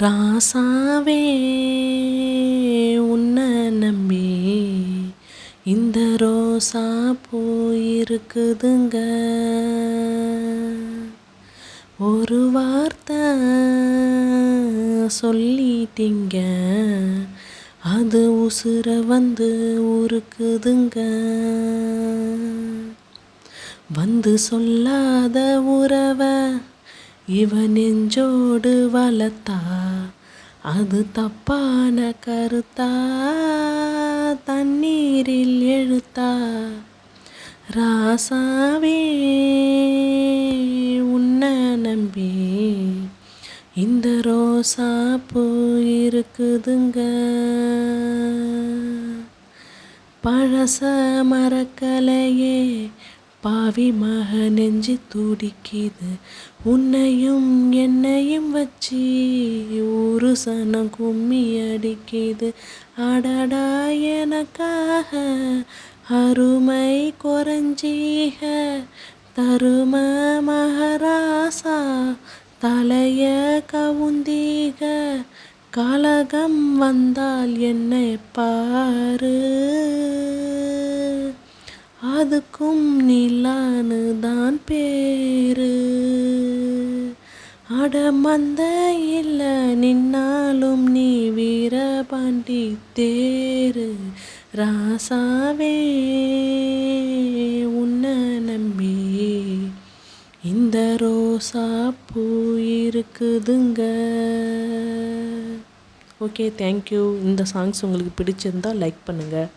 ராசாவே உன்னை நம்பி இந்த ரோசா போயிருக்குதுங்க. ஒரு வார்த்தை சொல்லிட்டீங்க, அது உசுர வந்து உருக்குதுங்க. வந்து சொல்லாத உறவை இவ நெஞ்சோடு வளர்த்தா, அது தப்பான கருத்தா தண்ணீரில் எழுத்தா. ராசாவே உன்னை நம்பி இந்த ரோசா போயிருக்குதுங்க. பழச மறக்கலையே பாவி மக நெஞ்சு துடிக்குது. உன்னையும் என்னையும் வச்சு ஒரு சனம் கும்மி அடிக்குது. அடடா எனக்காக அருமை குறைஞ்சீக தரும மகராசா தலைய கவுந்தீக. கலகம் வந்தால் என்னை பாரு, அதுக்கும் நிலான்னு தான் பேரு. அடமந்த இல்ல நின்னாலும் நீ வீரபாண்டி தேரு. ராசாவே உன்னை நம்பி இந்த ரோசா பூ இருக்குதுங்க. Okay, thank you. இந்த சாங்ஸ் உங்களுக்கு பிடிச்சிருந்தா லைக் பண்ணுங்கள்.